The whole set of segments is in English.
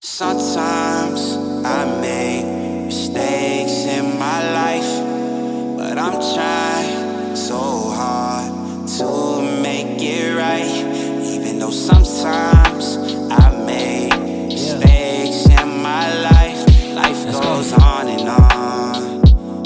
Sometimes I make mistakes in my life, but I'm trying so hard to make it right. Even though sometimes I make mistakes in my life, life goes on and on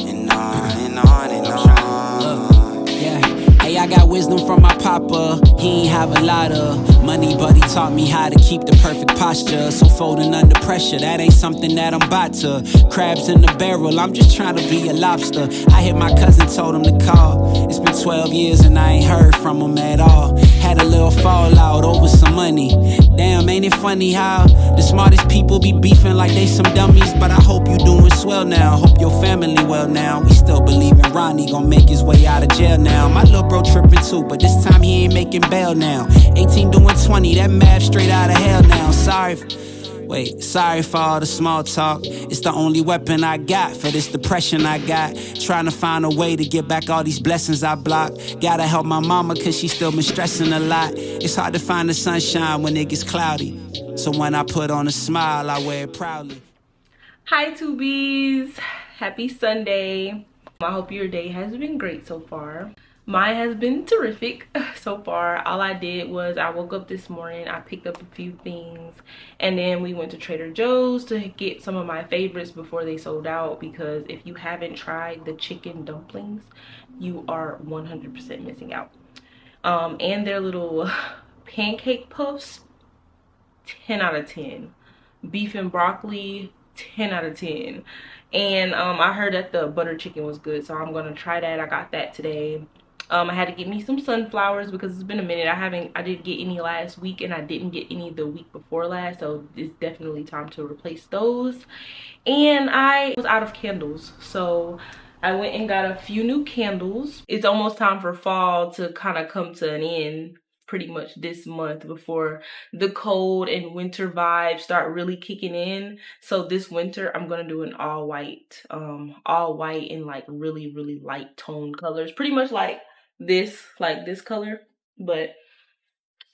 and on and on and on. Yeah, hey, I got wisdom from my papa. He ain't have a lot of money, but he taught me how to keep the perfect posture. So folding under pressure, that ain't something that I'm about to. Crabs in the barrel, I'm just trying to be a lobster. I hit my cousin, told him to call. It's been 12 years and I ain't heard from him at all. Had a little fallout over some money. Damn, ain't it funny how the smartest people be beefing like they some dummies? But I hope you doing swell now. Hope your family well now. We still believe in Ronnie gon' make his way out of jail now. My little bro tripping too, but this time he ain't making bail now. 18 doing 20, that math straight out of hell now. Sorry for all the small talk. It's the only weapon I got for this depression I got. Trying to find a way to get back all these blessings I blocked. Gotta help my mama cause she still been stressing a lot. It's hard to find the sunshine when it gets cloudy. So when I put on a smile, I wear it proudly. Hi tubies, happy Sunday. I hope your day has been great so far. Mine has been terrific so far. All I did was I woke up this morning, I picked up a few things, and then we went to Trader Joe's to get some of my favorites before they sold out, because if you haven't tried the chicken dumplings, you are 100% missing out. And their little pancake puffs, 10 out of 10. Beef and broccoli, 10 out of 10. And I heard that the butter chicken was good, so I'm gonna try that. I got that today. I had to get me some sunflowers because it's been a minute. I didn't get any last week, and I didn't get any the week before last, so it's definitely time to replace those. And I was out of candles, so I went and got a few new candles. It's almost time for fall to kind of come to an end, pretty much this month, before the cold and winter vibes start really kicking in. So this winter I'm gonna do an all white in like really light toned colors, pretty much like this color, but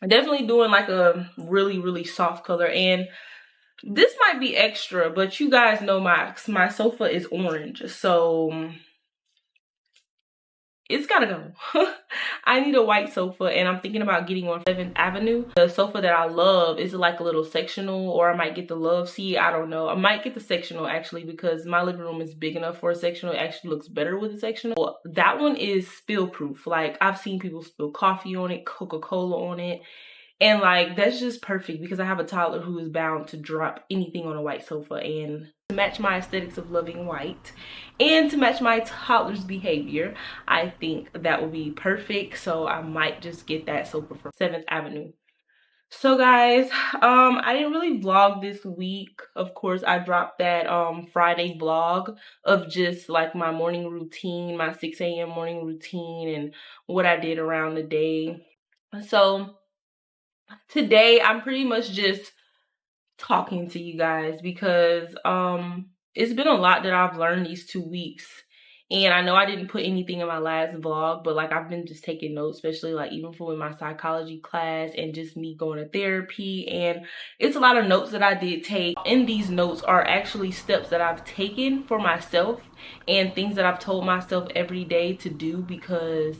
definitely doing like a really soft color. And this might be extra, but you guys know my sofa is orange, so it's gotta go. I need a white sofa, and I'm thinking about getting on 7th Avenue. The sofa that I love is like a little sectional, or I might get the love seat. I don't know. I might get the sectional actually, because my living room is big enough for a sectional. It actually looks better with a sectional. Well, that one is spill proof. Like, I've seen people spill coffee on it, Coca-Cola on it. And like, that's just perfect because I have a toddler who is bound to drop anything on a white sofa. And to match my aesthetics of loving white and to match my toddler's behavior, I think that will be perfect. So I might just get that sofa from 7th Avenue. So guys, I didn't really vlog this week. Of course, I dropped that Friday vlog of just like my morning routine, my 6 a.m. morning routine, and what I did around the day. So today I'm pretty much just talking to you guys because it's been a lot that I've learned these 2 weeks. And I know I didn't put anything in my last vlog, but like, I've been just taking notes, especially like even for my psychology class and just me going to therapy. And it's a lot of notes that I did take. In these notes are actually steps that I've taken for myself and things that I've told myself every day to do, because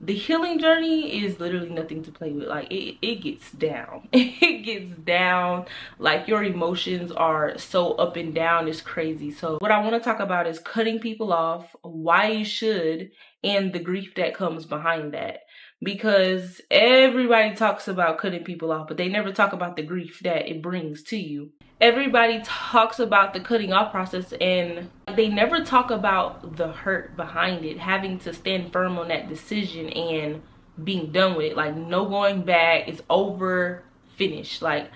the healing journey is literally nothing to play with. Like, it gets down. It gets down. Like, your emotions are so up and down. It's crazy. So what I want to talk about is cutting people off, why you should, and the grief that comes behind that. Because everybody talks about cutting people off, but they never talk about the grief that it brings to you. Everybody talks about the cutting off process, and they never talk about the hurt behind it, having to stand firm on that decision and being done with it. Like, no going back, it's over, finished. Like,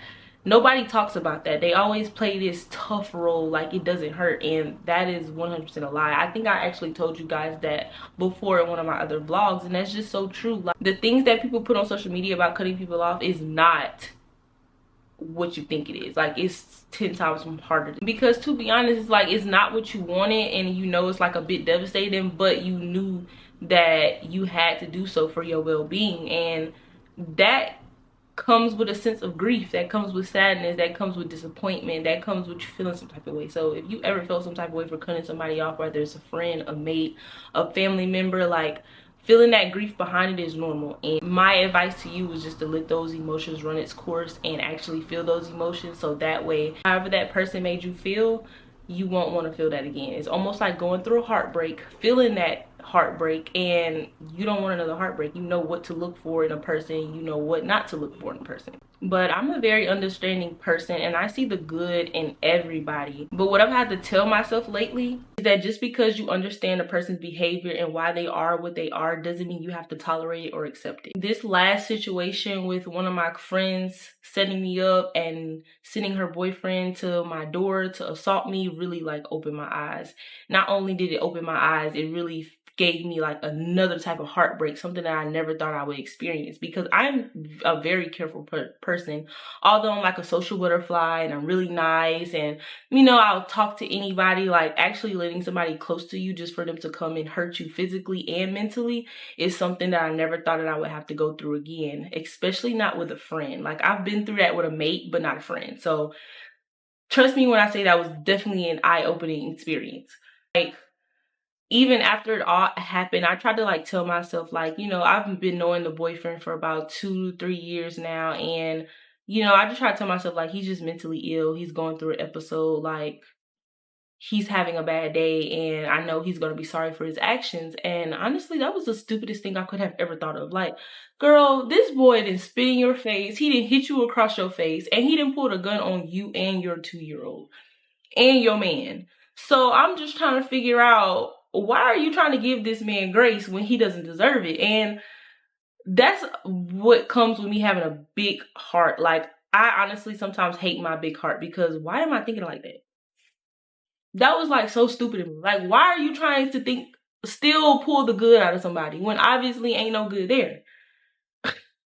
nobody talks about that. They always play this tough role like it doesn't hurt, and that is 100% a lie. I think I actually told you guys that before in one of my other vlogs, and that's just so true. Like, the things that people put on social media about cutting people off is not what you think it is. Like, it's 10 times harder, because to be honest, it's like, it's not what you wanted, and you know it's like a bit devastating, but you knew that you had to do so for your well-being. And that comes with a sense of grief, that comes with sadness, that comes with disappointment, that comes with you feeling some type of way. So if you ever felt some type of way for cutting somebody off, whether it's a friend, a mate, a family member, like, feeling that grief behind it is normal. And my advice to you is just to let those emotions run its course and actually feel those emotions, so that way, however that person made you feel, you won't want to feel that again. It's almost like going through a heartbreak, feeling that heartbreak, and you don't want another heartbreak. You know what to look for in a person, you know what not to look for in a person. But I'm a very understanding person, and I see the good in everybody. But what I've had to tell myself lately is that just because you understand a person's behavior and why they are what they are doesn't mean you have to tolerate it or accept it. This last situation with one of my friends setting me up and sending her boyfriend to my door to assault me really like opened my eyes. Not only did it open my eyes, it really gave me like another type of heartbreak, something that I never thought I would experience, because I'm a very careful person. Although I'm like a social butterfly and I'm really nice, and you know, I'll talk to anybody, like actually letting somebody close to you just for them to come and hurt you physically and mentally is something that I never thought that I would have to go through again, especially not with a friend. Like, I've been through that with a mate, but not a friend. So trust me when I say that was definitely an eye-opening experience. Like, even after it all happened, I tried to like tell myself, like, you know, I've been knowing the boyfriend for about 2-3 years now, and you know, I just try to tell myself, like, he's just mentally ill, he's going through an episode, like, he's having a bad day, and I know he's gonna be sorry for his actions. And honestly, that was the stupidest thing I could have ever thought of. Like, girl, this boy didn't spit in your face, he didn't hit you across your face, and he didn't pull a gun on you and your 2-year-old and your man. So I'm just trying to figure out, why are you trying to give this man grace when he doesn't deserve it? And that's what comes with me having a big heart. Like, I honestly sometimes hate my big heart, because why am I thinking like that? That was like so stupid of me. Like, why are you trying to still pull the good out of somebody when obviously ain't no good there?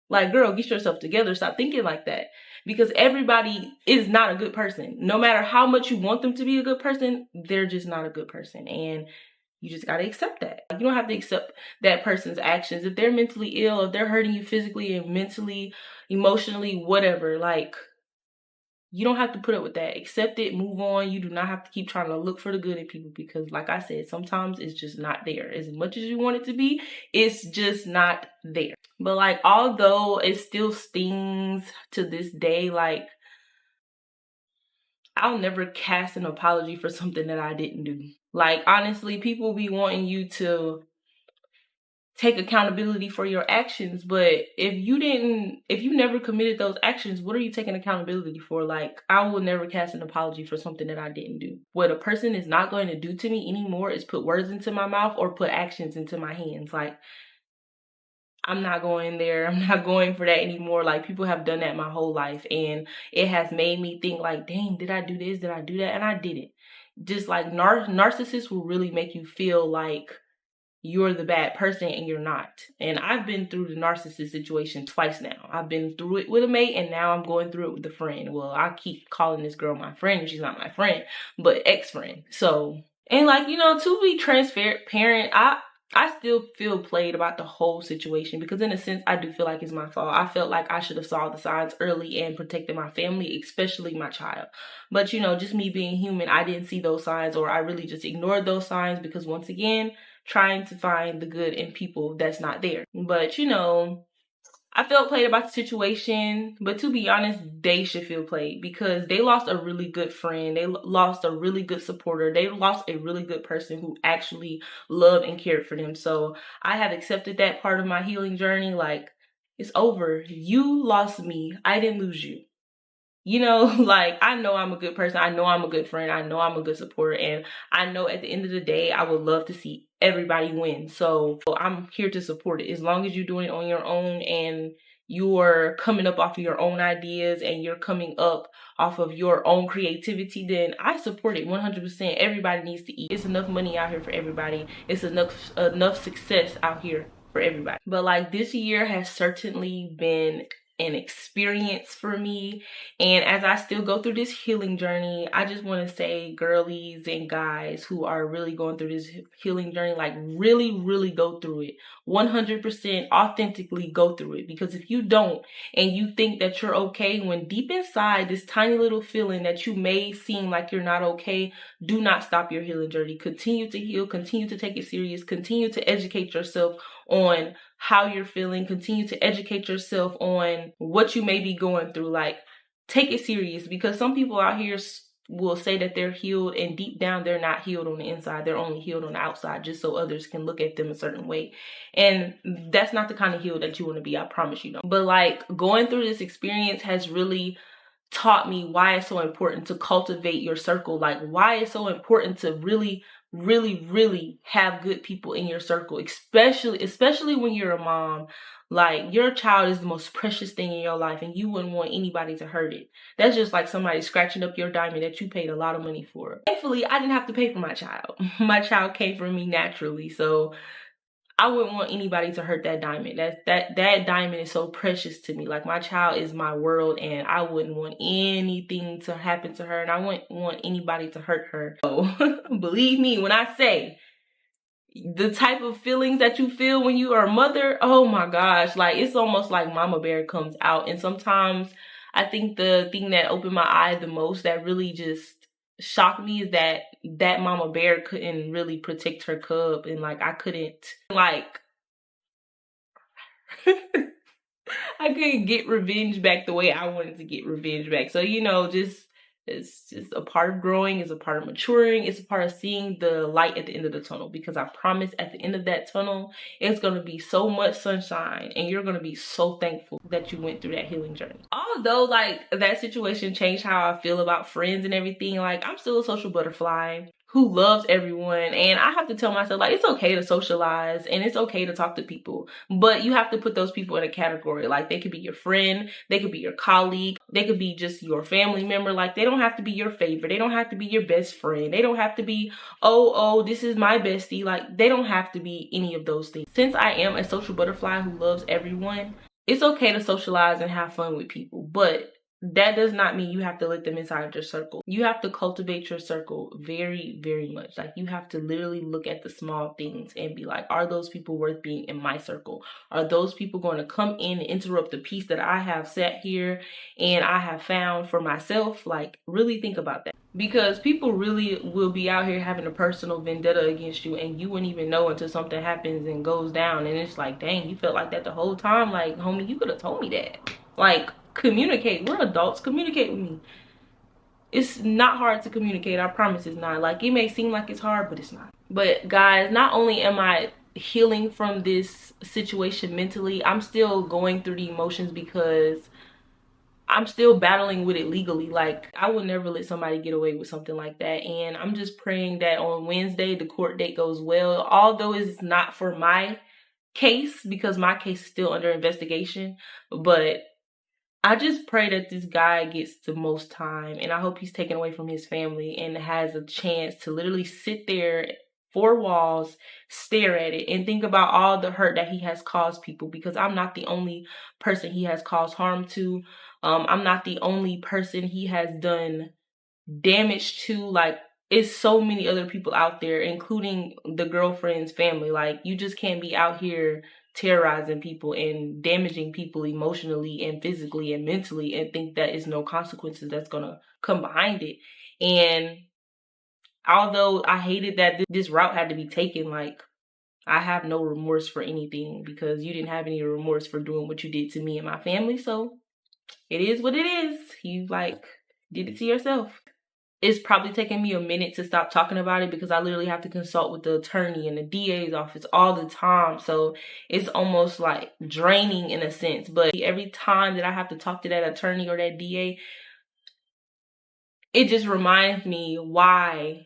Like, girl, get yourself together. Stop thinking like that. Because everybody is not a good person. No matter how much you want them to be a good person, they're just not a good person. And you just gotta accept that. You don't have to accept that person's actions. If they're mentally ill, if they're hurting you physically and mentally, emotionally, whatever, like, you don't have to put up with that. Accept it, move on. You do not have to keep trying to look for the good in people, because like I said, sometimes it's just not there. As much as you want it to be, it's just not there. But like, although it still stings to this day, like, I'll never cast an apology for something that I didn't do. Like, honestly, people be wanting you to take accountability for your actions, but if you never committed those actions, what are you taking accountability for? Like, I will never cast an apology for something that I didn't do. What a person is not going to do to me anymore is put words into my mouth or put actions into my hands. Like, I'm not going there. I'm not going for that anymore. Like, people have done that my whole life, and it has made me think like, dang, did I do this? Did I do that? And I didn't. Just like narcissists will really make you feel like you're the bad person, and you're not. And I've been through the narcissist situation twice now. I've been through it with a mate, and now I'm going through it with a friend. Well, I keep calling this girl my friend, and she's not my friend, but ex-friend. So, and like, you know, to be transparent, I still feel played about the whole situation, because in a sense, I do feel like it's my fault. I felt like I should have saw the signs early and protected my family, especially my child. But, you know, just me being human, I didn't see those signs, or I really just ignored those signs, because once again, trying to find the good in people that's not there. But, you know, I felt played about the situation, but to be honest, they should feel played, because they lost a really good friend. They lost a really good supporter. They lost a really good person who actually loved and cared for them. So I have accepted that part of my healing journey. Like, it's over. You lost me. I didn't lose you. You know, like, I know I'm a good person. I know I'm a good friend. I know I'm a good supporter. And I know at the end of the day, I would love to see everybody win. So I'm here to support it. As long as you're doing it on your own, and you're coming up off of your own ideas, and you're coming up off of your own creativity, then I support it 100%. Everybody needs to eat. It's enough money out here for everybody. It's enough success out here for everybody. But like, this year has certainly been an experience for me. And as I still go through this healing journey, I just want to say, girlies and guys who are really going through this healing journey, like really, really go through it. 100% authentically go through it. Because if you don't, and you think that you're okay, when deep inside this tiny little feeling that you may seem like you're not okay, do not stop your healing journey. Continue to heal, continue to take it serious, continue to educate yourself on how you're feeling, continue to educate yourself on what you may be going through. Like, take it serious, because some people out here will say that they're healed, and deep down they're not healed on the inside. They're only healed on the outside, just so others can look at them a certain way. And that's not the kind of healed that you want to be, I promise you don't. But like, going through this experience has really taught me why it's so important to cultivate your circle. Like, why it's so important to really, really, really have good people in your circle, especially when you're a mom. Like, your child is the most precious thing in your life, and you wouldn't want anybody to hurt it. That's just like somebody scratching up your diamond that you paid a lot of money for. Thankfully, I didn't have to pay for my child. My child came from me naturally, so I wouldn't want anybody to hurt that diamond. That diamond is so precious to me. Like, my child is my world, and I wouldn't want anything to happen to her, and I wouldn't want anybody to hurt her. So believe me when I say, the type of feelings that you feel when you are a mother, oh my gosh, like, it's almost like mama bear comes out. And sometimes I think the thing that opened my eye the most, that really just shocked me, is that mama bear couldn't really protect her cub, and like, I couldn't, like, I couldn't get revenge back the way I wanted to get revenge back. So, you know, it's just a part of growing, it's a part of maturing, it's a part of seeing the light at the end of the tunnel. Because I promise, at the end of that tunnel, it's going to be so much sunshine, and you're going to be so thankful that you went through that healing journey. Although, like, that situation changed how I feel about friends and everything, like, I'm still a social butterfly who loves everyone, and I have to tell myself, like, it's okay to socialize and it's okay to talk to people, but you have to put those people in a category. Like, they could be your friend, they could be your colleague, they could be just your family member. Like, they don't have to be your favorite, they don't have to be your best friend, they don't have to be, oh, this is my bestie. Like, they don't have to be any of those things. Since I am a social butterfly who loves everyone, it's okay to socialize and have fun with people, but that does not mean you have to let them inside your circle. You have to cultivate your circle very, very much. Like, you have to literally look at the small things and be like, are those people worth being in my circle? Are those people going to come in and interrupt the peace that I have set here and I have found for myself? Like, really think about that. Because people really will be out here having a personal vendetta against you, and you wouldn't even know until something happens and goes down, and it's like, dang, you felt like that the whole time. Like, homie, you could have told me that. Like, communicate. We're adults. Communicate with me. It's not hard to communicate. I promise it's not. Like, it may seem like it's hard, but it's not. But guys, not only am I healing from this situation mentally, I'm still going through the emotions because I'm still battling with it legally. Like, I would never let somebody get away with something like that. And I'm just praying that on Wednesday, the court date goes well. Although it's not for my case, because my case is still under investigation. But I just pray that this guy gets the most time, and I hope he's taken away from his family and has a chance to literally sit there, four walls, stare at it, and think about all the hurt that he has caused people. Because I'm not the only person he has caused harm to. I'm not the only person he has done damage to. Like, it's so many other people out there, including the girlfriend's family. Like, you just can't be out here terrorizing people and damaging people emotionally and physically and mentally and think that it's no consequences that's gonna come behind it. And although I hated that this route had to be taken, like, I have no remorse for anything, because you didn't have any remorse for doing what you did to me and my family. So it is what it is. You, like, did it to yourself. It's probably taking me a minute to stop talking about it, because I literally have to consult with the attorney and the DA's office all the time. So it's almost like draining in a sense. But every time that I have to talk to that attorney or that DA, it just reminds me why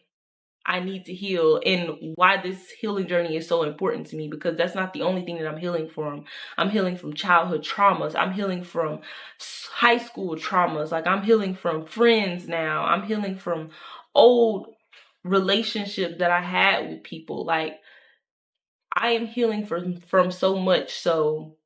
I need to heal and why this healing journey is so important to me. Because that's not the only thing that I'm healing from. I'm healing from childhood traumas. I'm healing from high school traumas. Like, I'm healing from friends now. I'm healing from old relationships that I had with people. Like, I am healing from so much. So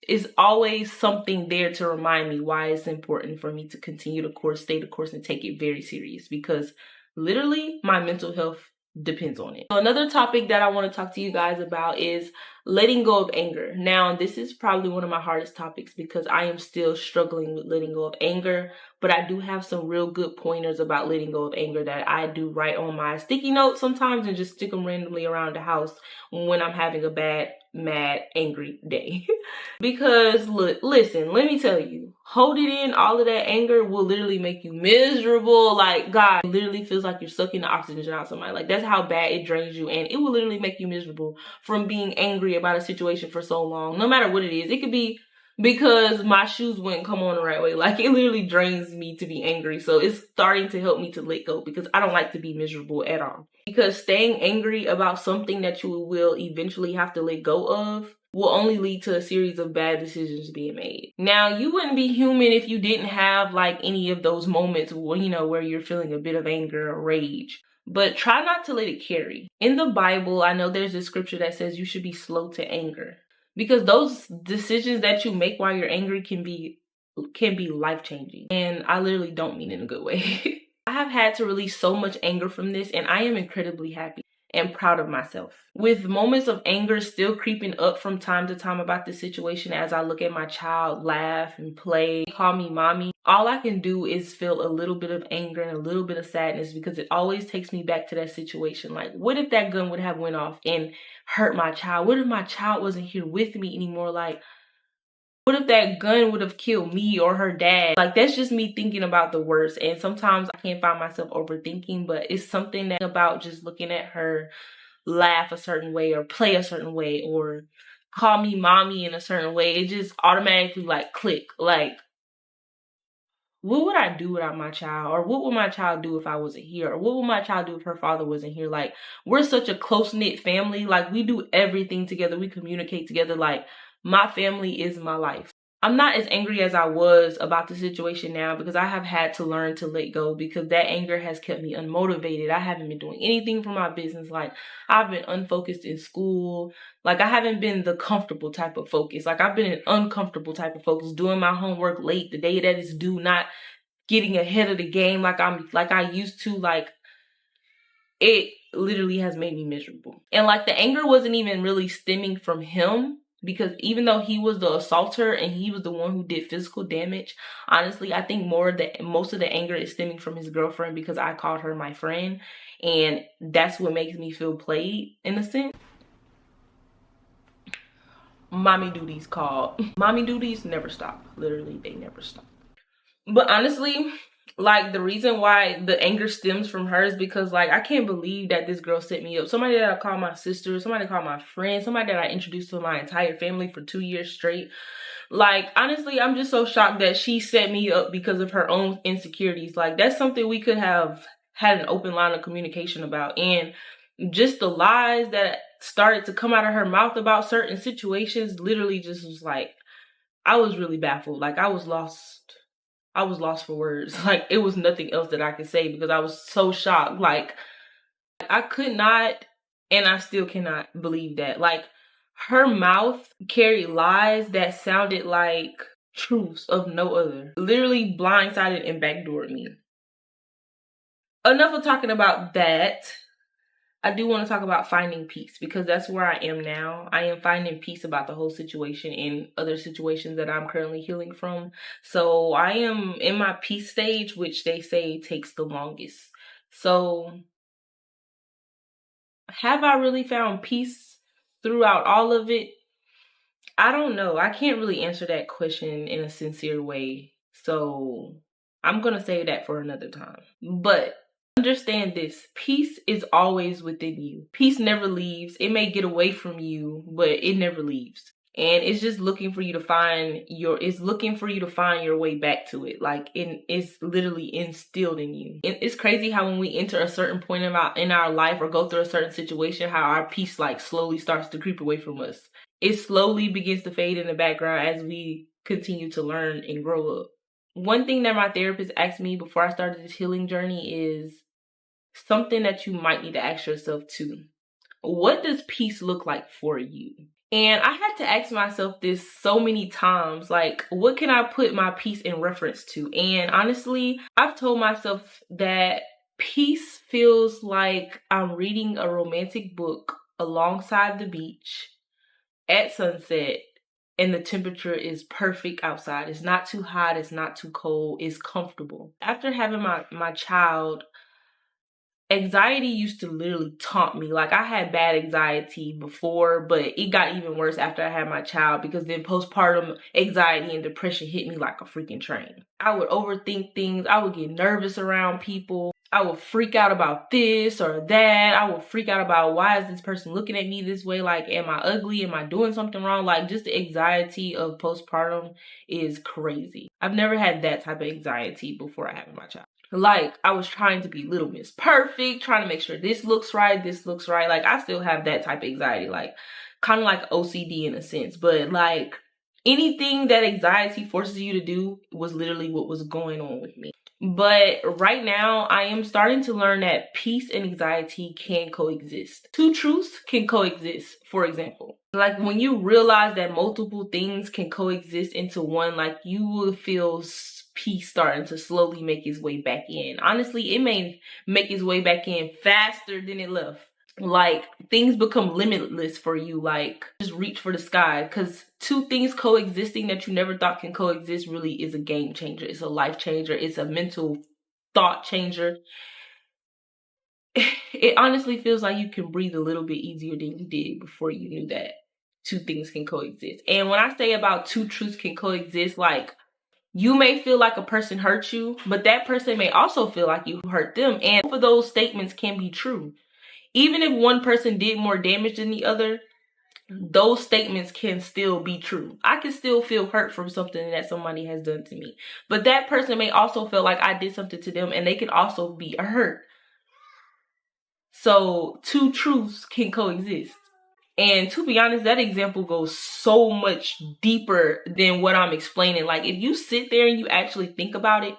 It's always something there to remind me why it's important for me to continue the course, stay the course, and take it very serious, because literally my mental health depends on it. So another topic that I want to talk to you guys about is letting go of anger. Now, this is probably one of my hardest topics because I am still struggling with letting go of anger, but I do have some real good pointers about letting go of anger that I do write on my sticky notes sometimes and just stick them randomly around the house when I'm having a bad, mad, angry day. Because look, listen, let me tell you, holding in all of that anger will literally make you miserable. Like, God, it literally feels like you're sucking the oxygen out of somebody. Like, that's how bad it drains you, and it will literally make you miserable from being angry about a situation for so long. No matter what it is, it could be because my shoes wouldn't come on the right way. Like, it literally drains me to be angry. So it's starting to help me to let go, because I don't like to be miserable at all. Because staying angry about something that you will eventually have to let go of will only lead to a series of bad decisions being made. Now, you wouldn't be human if you didn't have like any of those moments where, where you're feeling a bit of anger or rage. But try not to let it carry. In the Bible, I know there's a scripture that says you should be slow to anger, because those decisions that you make while you're angry can be life-changing. And I literally don't mean in a good way. I have had to release so much anger from this, and I am incredibly happy and proud of myself. With moments of anger still creeping up from time to time about this situation, as I look at my child laugh and play, call me mommy, all I can do is feel a little bit of anger and a little bit of sadness, because it always takes me back to that situation. Like, what if that gun would have went off and hurt my child? What if my child wasn't here with me anymore? Like, what if that gun would have killed me or her dad? Like, that's just me thinking about the worst. And sometimes I can't find myself overthinking, but it's something that about just looking at her laugh a certain way or play a certain way or call me mommy in a certain way. It just automatically like click. Like, what would I do without my child? Or what would my child do if I wasn't here? Or what would my child do if her father wasn't here? Like, we're such a close-knit family. Like, we do everything together. We communicate together. Like, my family is my life. I'm not as angry as I was about the situation now, because I have had to learn to let go, because that anger has kept me unmotivated. I haven't been doing anything for my business. Like, I've been unfocused in school. Like, I haven't been the comfortable type of focus. Like, I've been an uncomfortable type of focus, doing my homework late, the day that is due, not getting ahead of the game like I used to. Like, it literally has made me miserable. And like, the anger wasn't even really stemming from him, because even though he was the assaulter and he was the one who did physical damage, honestly, I think most of the anger is stemming from his girlfriend, because I called her my friend, and that's what makes me feel played in a sense. Mommy duties called. Mommy duties never stop. Literally, they never stop. But honestly, like, the reason why the anger stems from her is because, like, I can't believe that this girl set me up. Somebody that I call my sister, somebody I call my friend, somebody that I introduced to my entire family for 2 years straight. Like, honestly, I'm just so shocked that she set me up because of her own insecurities. Like, that's something we could have had an open line of communication about. And just the lies that started to come out of her mouth about certain situations literally just was like, I was really baffled. Like, I was lost for words. Like, it was nothing else that I could say, because I was so shocked. Like, I could not, and I still cannot believe that. Like, her mouth carried lies that sounded like truths of no other. Literally blindsided and backdoored me. Enough of talking about that. I do want to talk about finding peace, because that's where I am now. I am finding peace about the whole situation and other situations that I'm currently healing from. So I am in my peace stage, which they say takes the longest. So have I really found peace throughout all of it? I don't know. I can't really answer that question in a sincere way. So I'm going to save that for another time. But understand this, peace is always within you. Peace never leaves. It may get away from you, but it never leaves. And it's just looking for you to find your way back to it. Like, it's literally instilled in you. It's crazy how when we enter a certain point in our life or go through a certain situation, how our peace like slowly starts to creep away from us. It slowly begins to fade in the background as we continue to learn and grow up. One thing that my therapist asked me before I started this healing journey is something that you might need to ask yourself too. What does peace look like for you? And I had to ask myself this so many times, like, what can I put my peace in reference to? And honestly, I've told myself that peace feels like I'm reading a romantic book alongside the beach at sunset, and the temperature is perfect outside. It's not too hot, it's not too cold, it's comfortable. After having my child, anxiety used to literally taunt me. Like, I had bad anxiety before, but it got even worse after I had my child, because then postpartum anxiety and depression hit me like a freaking train. I would overthink things. I would get nervous around people. I would freak out about this or that. I would freak out about, why is this person looking at me this way? Like, am I ugly? Am I doing something wrong? Like, just the anxiety of postpartum is crazy. I've never had that type of anxiety before I had my child. Like, I was trying to be Little Miss Perfect, trying to make sure this looks right, this looks right. Like, I still have that type of anxiety, like, kind of like OCD in a sense. But, like, anything that anxiety forces you to do was literally what was going on with me. But right now, I am starting to learn that peace and anxiety can coexist. Two truths can coexist, for example. Like, when you realize that multiple things can coexist into one, like, you will feel peace starting to slowly make its way back in. Honestly, it may make its way back in faster than it left. Like, things become limitless for you. Like, just reach for the sky, because two things coexisting that you never thought can coexist really is a game changer. It's a life changer. It's a mental thought changer. It honestly feels like you can breathe a little bit easier than you did before you knew that two things can coexist. And when I say about two truths can coexist, like, you may feel like a person hurt you, but that person may also feel like you hurt them. And both of those statements can be true. Even if one person did more damage than the other, those statements can still be true. I can still feel hurt from something that somebody has done to me, but that person may also feel like I did something to them, and they can also be hurt. So two truths can coexist. And to be honest, that example goes so much deeper than what I'm explaining. Like, if you sit there and you actually think about it,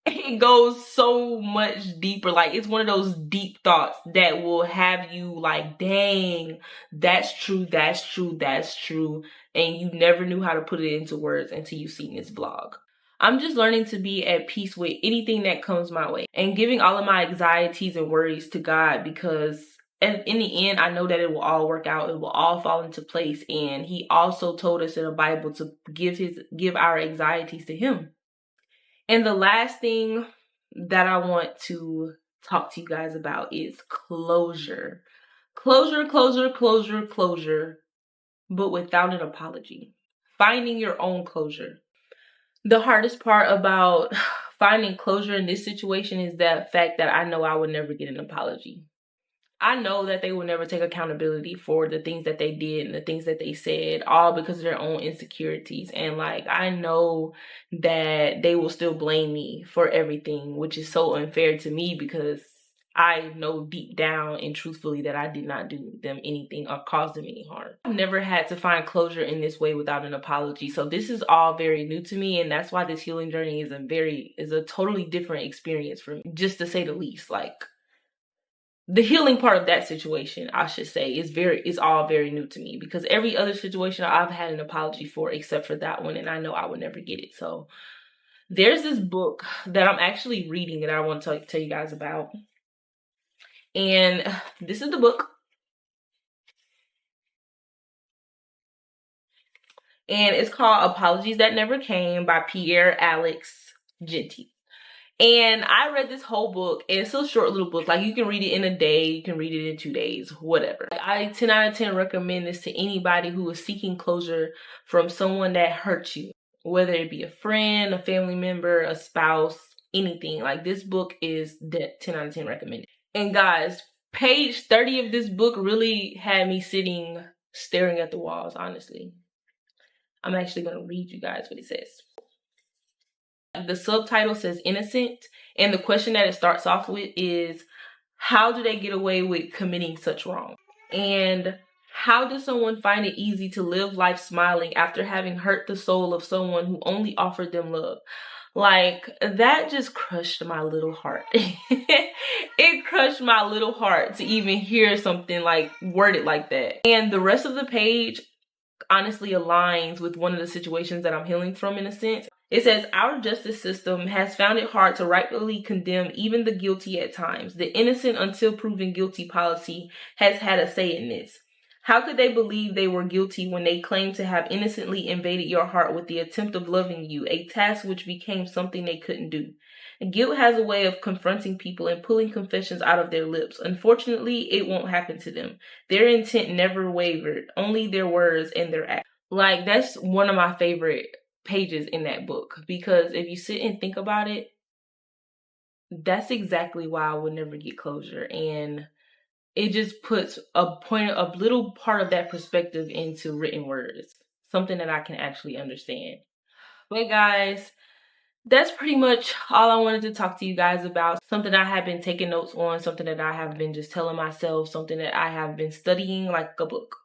it goes so much deeper. Like, it's one of those deep thoughts that will have you like, dang, that's true, that's true, that's true. And you never knew how to put it into words until you've seen this vlog. I'm just learning to be at peace with anything that comes my way and giving all of my anxieties and worries to God, because in the end, I know that it will all work out. It will all fall into place. And he also told us in the Bible to give our anxieties to him. And the last thing that I want to talk to you guys about is closure. Closure, closure, closure, closure, but without an apology. Finding your own closure. The hardest part about finding closure in this situation is the fact that I know I would never get an apology. I know that they will never take accountability for the things that they did and the things that they said, all because of their own insecurities. And like, I know that they will still blame me for everything, which is so unfair to me, because I know deep down and truthfully that I did not do them anything or cause them any harm. I've never had to find closure in this way without an apology. So this is all very new to me, and that's why this healing journey is a totally different experience for me, just to say the least. Like, the healing part of that situation, I should say, is all very new to me, because every other situation I've had an apology for except for that one, and I know I would never get it. So there's this book that I'm actually reading that I want to tell you guys about. And this is the book. And it's called Apologies That Never Came by Pierre Alex Gentil. And I read this whole book, and it's a short little book. Like, you can read it in a day, you can read it in 2 days, whatever. I 10 out of 10 recommend this to anybody who is seeking closure from someone that hurt you, whether it be a friend, a family member, a spouse, anything. Like, this book is 10 out of 10 recommended. And guys, page 30 of this book really had me sitting staring at the walls, honestly. I'm actually going to read you guys what it says. The subtitle says innocent, and the question that it starts off with is, how do they get away with committing such wrong? And how does someone find it easy to live life smiling after having hurt the soul of someone who only offered them love? Like, that just crushed my little heart. It crushed my little heart to even hear something like worded like that. And the rest of the page honestly aligns with one of the situations that I'm healing from, in a sense. It says, our justice system has found it hard to rightfully condemn even the guilty at times. The innocent until proven guilty policy has had a say in this. How could they believe they were guilty when they claimed to have innocently invaded your heart with the attempt of loving you, a task which became something they couldn't do? Guilt has a way of confronting people and pulling confessions out of their lips. Unfortunately, it won't happen to them. Their intent never wavered, only their words and their actions. Like, that's one of my favorite pages in that book, because if you sit and think about it, that's exactly why I would never get closure. And it just puts a little part of that perspective into written words, something that I can actually understand. But guys, that's pretty much all I wanted to talk to you guys about. Something I have been taking notes on, something that I have been just telling myself, something that I have been studying like a book.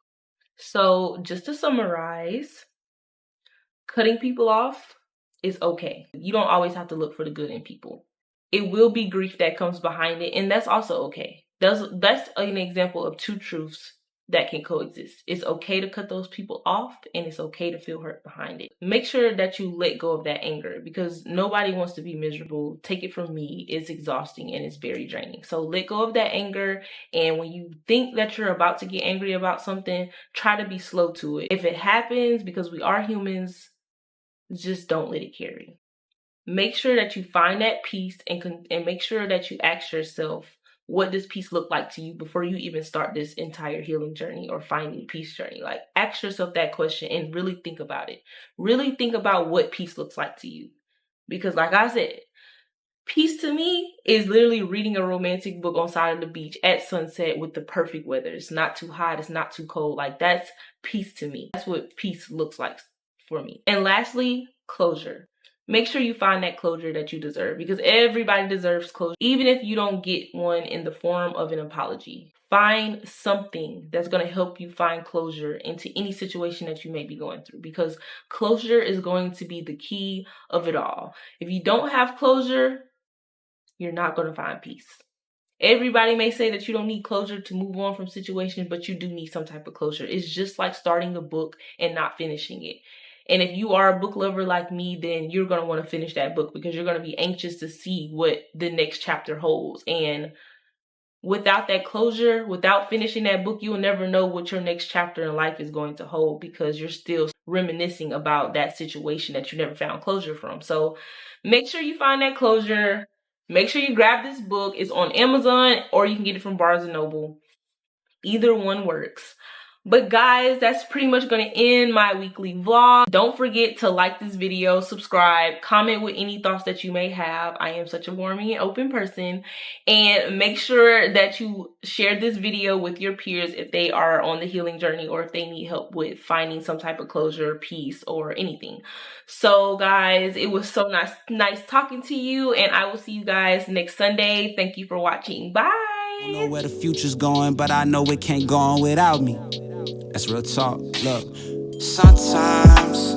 So just to summarize, cutting people off is okay. You don't always have to look for the good in people. It will be grief that comes behind it, and that's also okay. That's an example of two truths that can coexist. It's okay to cut those people off, and it's okay to feel hurt behind it. Make sure that you let go of that anger, because nobody wants to be miserable. Take it from me, it's exhausting and it's very draining. So let go of that anger, and when you think that you're about to get angry about something, try to be slow to it. If it happens, because we are humans, just don't let it carry. Make sure that you find that peace, and make sure that you ask yourself, what does peace look like to you before you even start this entire healing journey or finding peace journey? Like, ask yourself that question and really think about it. Really think about what peace looks like to you. Because like I said, peace to me is literally reading a romantic book on side of the beach at sunset with the perfect weather. It's not too hot, it's not too cold. Like, that's peace to me. That's what peace looks like for me. And lastly, closure. Make sure you find that closure that you deserve, because everybody deserves closure, even if you don't get one in the form of an apology. Find something that's going to help you find closure into any situation that you may be going through, because closure is going to be the key of it all. If you don't have closure, you're not going to find peace. Everybody may say that you don't need closure to move on from situations, but you do need some type of closure. It's just like starting a book and not finishing it. And if you are a book lover like me, then you're going to want to finish that book, because you're going to be anxious to see what the next chapter holds. And without that closure, without finishing that book, you will never know what your next chapter in life is going to hold, because you're still reminiscing about that situation that you never found closure from. So make sure you find that closure. Make sure you grab this book. It's on Amazon, or you can get it from Barnes & Noble. Either one works. But guys, that's pretty much going to end my weekly vlog. Don't forget to like this video, subscribe, comment with any thoughts that you may have. I am such a warming and open person. And make sure that you share this video with your peers if they are on the healing journey, or if they need help with finding some type of closure, peace, or anything. So guys, it was so nice talking to you, and I will see you guys next Sunday. Thank you for watching. Bye. I don't know where the future's going, but I know it can't go on without me. That's real talk. Look. Sometimes